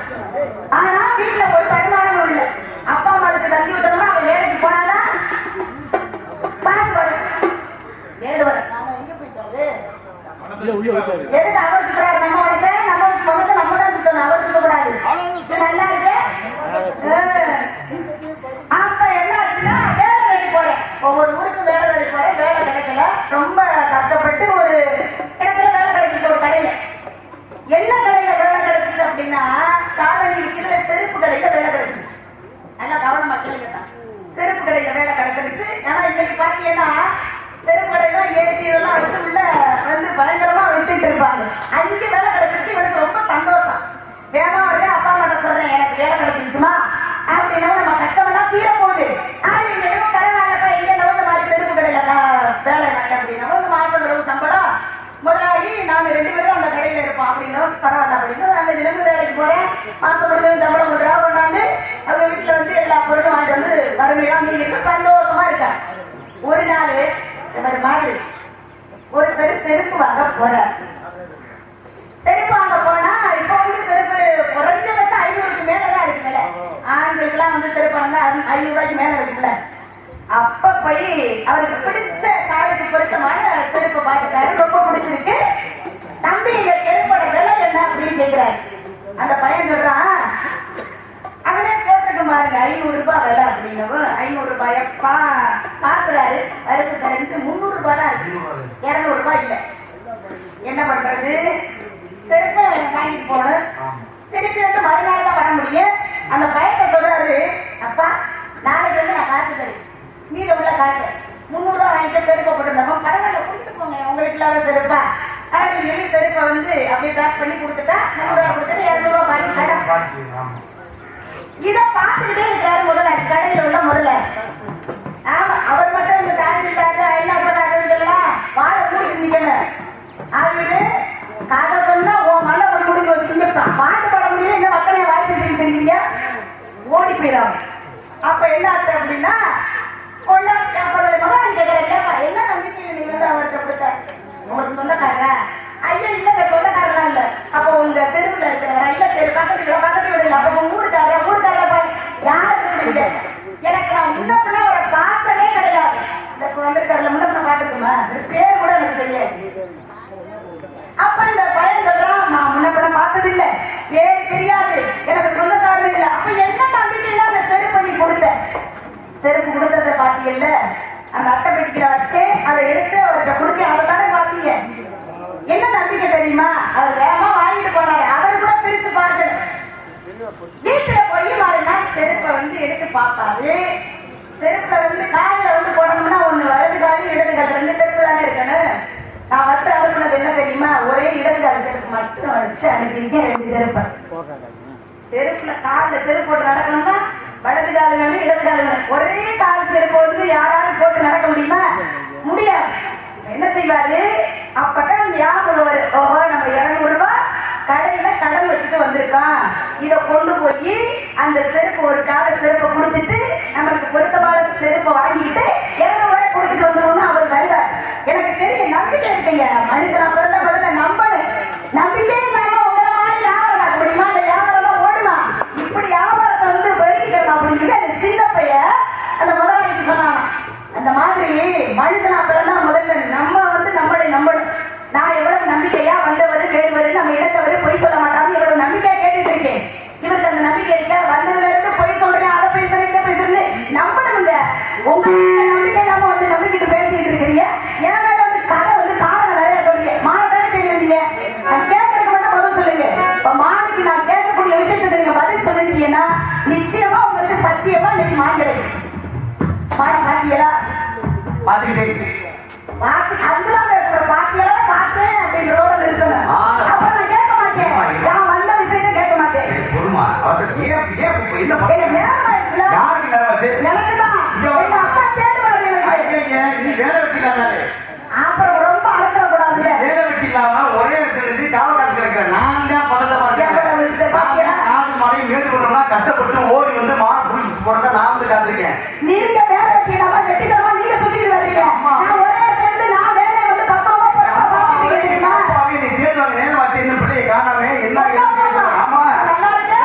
ஆனா வீட்டுல ஒரு வருமானமும் இல்லை. அப்பா அம்மாவுக்கு தள்ளி விட்டோம்னா அவன் வேலைக்கு போனாதான் பாசு வரும். வேடு வர எங்க போயிட்டாரு? எதுக்கு அவர் சுத்துறாரு? நம்ம உனக்கு நம்ம முகத்தை நம்ம தான் சுத்தணும், அவர் சுத்தக்கூடாது. நல்லா இருக்கு. அப்ப என்ன ஆச்சுன்னா வேலை தேடி போறேன். ஒவ்வொரு ஊருக்கு வேலை தேடி போறேன். வேலை கிடைக்கல. ரொம்ப கஷ்டப்பட்டு ஒரு இடத்துல வேலை கிடைச்சிச்சு. ஒரு கடையில. என்ன கடையில வேலை கிடைச்சிச்சு அப்படின்னா காலனி விற்கிற செருப்பு கடையில வேலை கிடைச்சிச்சு. நல்லா கவனமா கேளுங்க தான். செருப்பு கடையில வேலை கிடைச்சிருச்சு. ஏன்னா இன்னைக்கு பாத்தீங்கன்னா செருப்பு கடையில ஏசி இதெல்லாம் வச்சு உள்ள வந்து பயங்கரமா வச்சுட்டு இருப்பாங்க. அஞ்சு வேலை கிடைச்சிருச்சு. இவனுக்கு ரொம்ப சந்தோஷம். வேகமா வந்து அப்பா அம்மாட்ட சொல்றேன், எனக்கு வேலை கிடைச்சிருச்சுமா அப்படின்னா நம்ம கஷ்டமெல்லாம் தீர போகுது. நீங்க எதுவும் பரவாயில்லப்பா, இங்க இந்த மாதிரி செருப்பு கடையில வேலை வாங்க அப்படின்னா ஒரு மாசம் அளவு சம்பளம் முதலாளி நாங்க 2 பேரும் அந்த கடையில இருப்போம் அப்படின்னு. பரவாயில்ல அப்படின்னு அந்த தினமும் வேலைக்கு போறேன். மாசம் கொடுத்து சம்பளம் கொடுறா கொண்டாந்து அவங்க வீட்டுல வந்து எல்லா பொருளும் வாங்கிட்டு வந்து வறுமையா நீங்க சந்தோஷமா இருக்க. ஒரு நாள் இந்த மாதிரி ஒருத்தர் செருப்பு வாங்க போறார். செருப்பு வாங்க போனா இப்ப வந்து செருப்பு குறைஞ்சபட்சம் 500க்கு மேலதான் இருக்குல்ல. ஆண்களுக்குலாம் வந்து செருப்பு வாங்க 500 ரூபாய்க்கு மேல இருக்குல்ல. அப்ப போய் அவருக்கு பிடிச்ச காலுக்கு பொருத்தமான செருப்பு பார்த்துட்டாரு. ரொம்ப பிடிச்சிருக்கு. தம்பி இந்த செருப்போட விலை என்ன அப்படின்னு கேட்கிறாரு. அந்த பையன் சொல்றான், அவனே போட்டுக்கு பாருங்க 500 ரூபாய் விலை அப்படின்னவு. 500 ரூபாயப்பா பாக்குறாரு. வருஷத்து 300 ரூபாய் தான் இருக்கு, 200 ரூபாய் இல்லை. என்ன பண்றது? செருப்பை வாங்கிட்டு போகணும். திருப்பி வந்து மறுநாள் தான் வர முடியும். அந்த பையனை சொல்றாரு, அப்பா நாளைக்கு வந்து நான் காசு தரேன், மீத உள்ள காசு 300 ரூபாய் வாங்கிட்டு செருப்பை போட்டுருந்தோம், பரவாயில்ல கொடுத்துட்டு போங்க உங்களுக்கு இல்லாத செருப்பா அப்படின்னு சொல்லி செருப்பை வந்து அப்படியே பேக் பண்ணி கொடுத்துட்டா 300 ரூபாய் கொடுத்துட்டு 200 ரூபாய் பாக்கி தரேன். இதை பார்த்துக்கிட்டே இருக்காரு முதலாளி, கடையில் உள்ள முதலாளி. ஆமா, அவர் மட்டும் இந்த தாசில்தாரு ஐநாசனாருன்னு சொல்லலாம் வாழை கூடி இருந்தீங்கன்னு அவரு கதை சொன்னா உன் மலை ஒரு முடிவு வச்சுங்க. பாட்டு பாட முடியல, என்ன மக்களைய வாய்ப்பு தெரியுங்க, ஓடி போயிடாம. அப்ப என்ன ஆச்சு அப்படின்னா முதலாளி கேட்கறா, என்ன நம்பிக்கையில நீ வந்து அவர்கிட்ட கொடுத்த? உங்களுக்கு சொந்தக்காரங்க? ஐயா இல்லங்க, சொந்தக்காரலாம் இல்ல. அப்போ உங்க தெருவுல இருக்கிறவரா? இல்ல தெரு பக்கத்து வீடு. அப்ப உங்க ஊருக்காரா பாரு யாருக்கு? எனக்கு நான் முன்னப்பின்னா அவரை பார்த்ததே கிடையாது. இந்த வந்திருக்காருல முன்னப்பின பாத்துக்குமா, பேர் கூட எனக்கு தெரியாது. அப்ப இந்த பையன் சொல்றான், நான் முன்னப்பின பார்த்தது இல்ல, பேர் தெரியாது, எனக்கு சொந்தக்காரன் இல்ல. அப்ப என்ன நம்பிக்கையில அந்த செருப்பு பண்ணி கொடுத்த? செருப்பு கொடுத்ததை பாத்தீங்கல்ல, அந்த அட்டை பெட்டிக்கிற வச்சு அதை எடுத்து அவர்கிட்ட கொடுத்து அதை தானே பாத்தீங்க. என்ன நம்பிக்கை தெரியுமா? அவர் வேகமா வாங்கிட்டு போனாரு. அவரு கூட பிரிச்சு பார்த்து வீட்டுல போய் மறுநாள் செருப்பை வந்து எடுத்து பார்ப்பாரு. செருப்புல வந்து காலில் வந்து போடணும்னா ஒண்ணு வலது காலு இடது கால் 2 செருப்பு தானே இருக்கணும். நான் வச்சு அனுப்புனது என்ன தெரியுமா? ஒரே இடது கால் செருப்பு மட்டும் வச்சு அனுப்பியிருக்கேன், 2 செருப்பு. செருப்புல காலில் செருப்பு போட்டு நடக்கணும்னா வலது காலு வேணும், இடது காலு வேணும். ஒரே கால் செருப்பு வந்து யாராலும் போட்டு நடக்க முடியுமா? முடியாது. என்ன செய்வாரு? அப்பதான் ஞாபகம் வரும், ஓஹோ நம்ம 200 ரூபாய் கடையில கடன் வச்சுட்டு வந்திருக்கான், இதை கொண்டு போய் அந்த செருப்பு ஒரு கால செருப்பை கொடுத்துட்டு நம்மளுக்கு பொருத்தமான செருப்பை வாங்கிட்டு 200 ரூபாய் கொடுத்துட்டு வந்துருவோம்னு அவர் வருவார். எனக்கு தெரியும், நம்பிக்கை இருக்குங்க. மனுஷனா பிறந்த நம்பணும். நம்பிக்கை இல்லாம உங்களை மாதிரி வியாபாரம் ஆக்க முடியுமா? அந்த வியாபாரம் ஓடுமா? இப்படி வியாபாரத்தை வந்து வெறுக்கிக்கணும் அப்படின்னு அந்த சின்ன பையன் அந்த முதலாளிக்கு சொன்னாங்க. அந்த மாதிரி மனுஷனா பிறந்தா முதல்ல நம்ம வந்து நம்மளை நம்பணும். நான் எவ்வளவு நம்பிக்கையா வந்தவரு வேடுவரு நம்ம இடத்தவரு பொய் சொல்ல மாட்டாங்க எவ்வளவு நம்பிக்கையா கேட்டுட்டு இருக்கேன். இவருக்கு அந்த நம்பிக்கை இருக்கா? வந்ததுல இருந்து பொய் சொல்றேன், அதை பேசுறேன், இதை பேசுறேன்னு நம்பணுங்க. உங்களுக்கு நம்பிக்கை இல்லாம வந்து நம்பிக்கிட்டு பேசிட்டு இருக்கிறீங்க. என் மேல வந்து கதை வந்து காரணம் வேற மாடம் பாத்தியலா பாத்துக்கிட்டே பாத்து அதுதான் பேசுறேன் பாத்தியலா பார்த்தேன் அப்படின்னு ரோட்ல இருக்கணும் அப்ப நான் கேட்க மாட்டேன் நான் வந்த விஷயத்தை கேட்க மாட்டேன் பொறுமா அவசரம் ஏன் என்ன எனக்கு நேரம் ஆயிடுச்சுல யாருக்கு நேரம் வச்சு எனக்கு தான் எங்க அப்பா தேடி வர்றது எனக்கு நீ வேலை வெட்டிக்காதானே அப்புறம் ரொம்ப அலட்டற கூடாது வேலை வெட்டி இல்லாம ஒரே இடத்துல இருந்து காவல் காத்து கிடக்குறேன் நான் தான் பதட்டமா இருக்கேன் காது மழை மேடு கொண்டோம்னா கஷ்டப்பட்டு ஓடி வந்து மாடு புடிச்சு போறதா நான் வந்து காத்திருக்கேன் நீங்க வேலை வெட்டிடாம வெட்டிடாம நீங்க சுத்திட்டு வர்றீங்க நான் ஒரே இடத்துல இருந்து நான் வேலையை வந்து பக்கமா போறேன் தெரியுமா நீ தேடுவாங்க நேரம் வச்சு என்ன பிள்ளையை காணாமே என்ன ஆமா நல்லா இருக்கு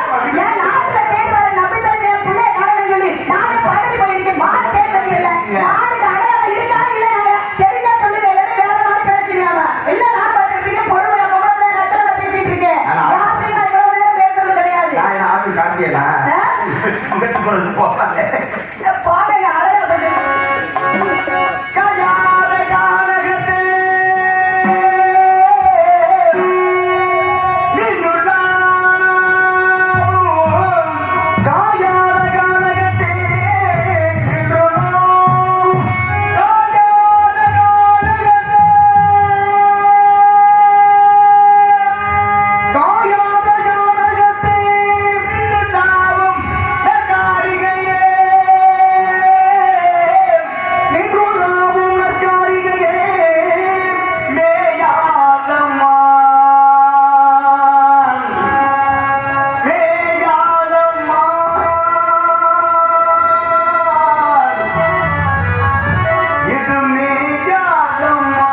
ஏன் நாட்டுல தேடி வர நம்பிதான் என் பிள்ளைய காணவே சொல்லி நானே பழகி போயிருக்கேன் மாடு தேடி இல்ல மாடுக்கு அடையாளம் இருக்கா இல்லையா தெரிஞ்சா சொல்லுங்க எல்லாரும் வேற மாதிரி பேசுறீங்க எல்லாம் நான் பார்த்துருக்கீங்க பொறுமையா முகத்துல நச்சல பேசிட்டு இருக்கேன் யாருமே நான் இவ்வளவு நேரம் பேசுறது கிடையாது நான் ஆட்டு காட்டியேனா முகத்து போறது போவாங்க பாருங்க அடையாளம் கயாத கானகத்தே நின்னுடா காயாத கானகத்தே நின்னுடா காயாத கானகத்தே காயாத கானகத்தே நின்னுடாவும் நற்காரிகையே நின்றுள்ளாவும் நற்காரிகையே மேயாதம்மா மேயாதம்மா இது மேயாதம்மா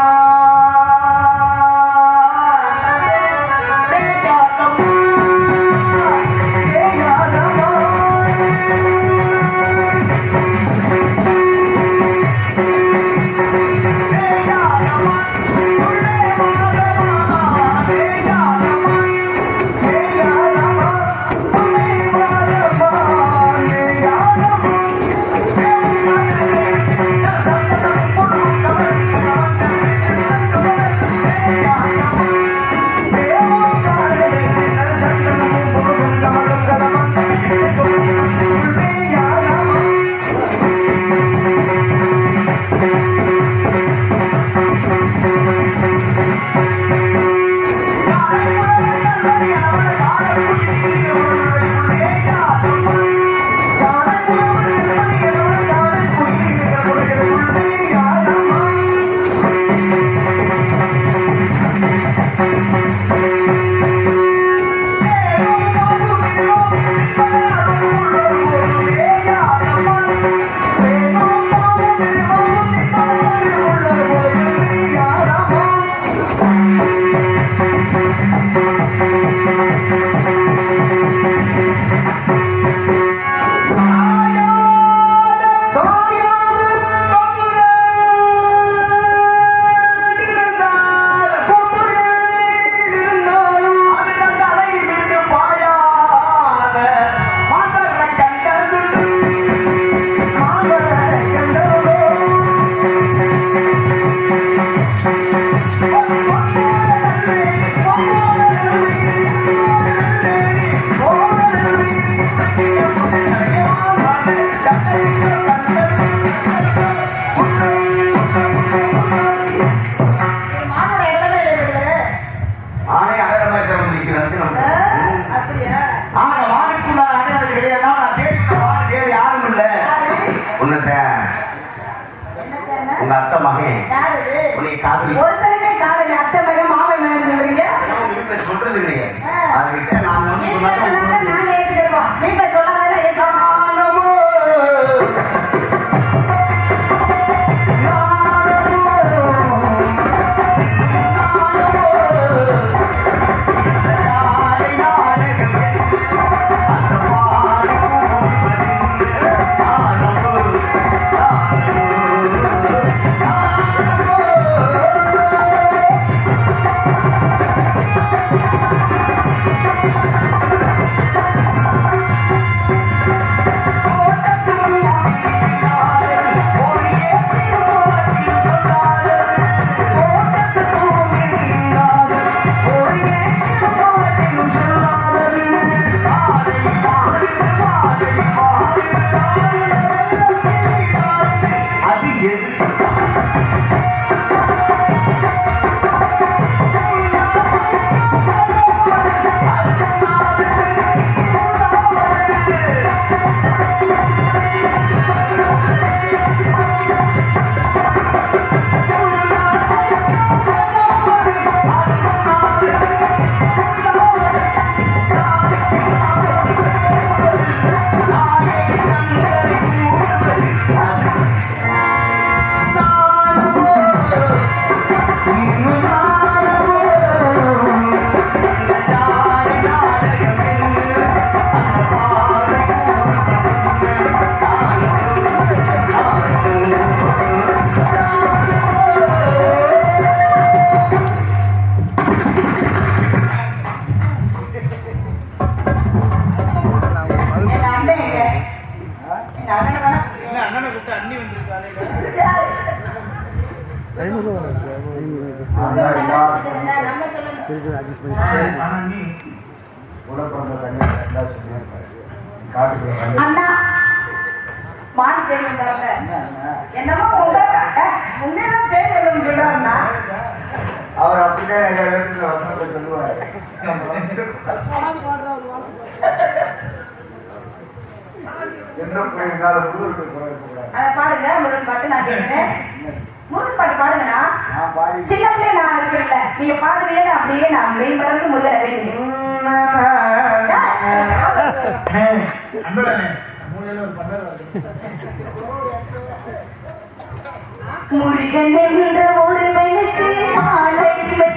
மானோட இடமே இல்லை ஆனே அகரமா இருக்கிறவங்க நிற்கிறது நம்ம அப்படியா ஆக மானுக்குள்ள அடையாளம் கிடையாதுன்னா நான் தேடி மாடு தேடி யாரும் இல்லை உன்னத உங்க அத்தை மகன் யாரு உன்னை காதலி ஒருத்தருக்கே காதலி அத்தை மகன் மாமன் மகன் சொல்றீங்க வீட்டுல சொல்றது கிடையாது அதுகிட்ட நான் வந்து நீங்க சொன்னாங்க நான் ஏத்துக்கிறோம் நீங்க சொன்னாங்க ஏத்துக்கிறோம் நானமோ அண்ணா மாடி தெரியும் என்னமோ உண்மையெல்லாம் தெரியும் சொல்றாருண்ணா. அவர் அப்படிதான் வசனத்தை சொல்லுவார். என்ன போயிருந்தாலும் அதை பாடுங்க. முருகன் பாட்டு நான் கேட்கிறேன். முருகன் பாட்டு பாடுங்கண்ணா. சின்னத்திலே நான் இருக்கிறேன்ல, நீங்க பாடுறீங்க அப்படியே நான் மெய் மறந்து முருகனை வேண்டினேன். முருகன் என்ற ஒரு மனுக்கு மாலைமை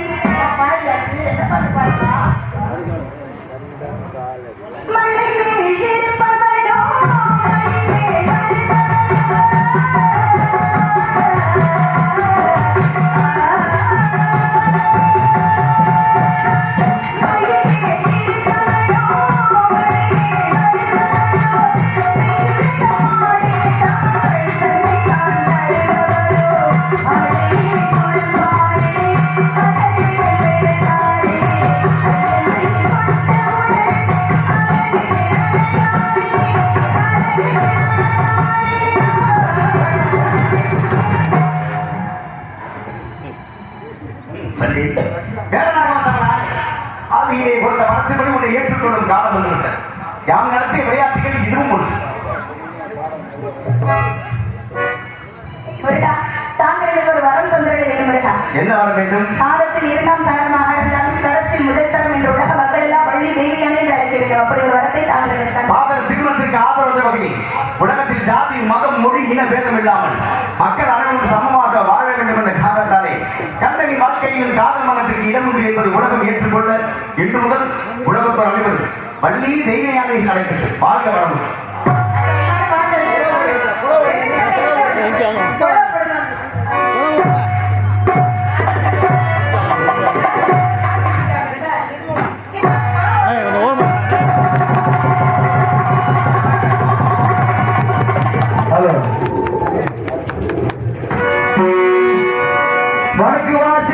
பாடியாச்சு. என்ன பாட்டு பாடுறா? மலை மேல் இருப்பவனோ மலை மேல் ஆவியிலே கொடுத்த மரத்தின்படி உன்னை ஏற்றுக்கொள்ளும் காலம் வந்துவிட்டது. யாம் நடத்திய விளையாட்டுகள் இதுவும் ஒன்று. முருகா, தாங்கள் எனக்கு ஒரு வரம் தந்திரட வேண்டும் முருகா. என்ன வர வேண்டும்? பாதத்தில் இரண்டாம் தரமாக இருந்தாலும் தரத்தில் முதல் தரம் என்ற உலக மக்கள் எல்லாம் வள்ளி தெய்வீகமே என்று அழைக்க வேண்டும். அப்படி ஒரு வரத்தை தாங்கள் எனக்கு பாதர் திருமணத்திற்கு ஆதரவு வகையில் உலகத்தில் ஜாதி மதம் மொழி இன பேதம் இல்லாமல் மக்கள் அனைவரும் சமமாக வாழ வேண்டும் என்ற காரணத்தாலே கண்ணகி வாழ்க்கையின் காதல் மனத்திற்கு இடமுண்டு என்பது உலகம் ஏற்றுக்கொள்ள இன்று முதல் உலகத்தோர் அனைவரும் வள்ளி தெய்வீகமே நடைபெற்று வாழ்க வளமுடன். வடக்கு வாசி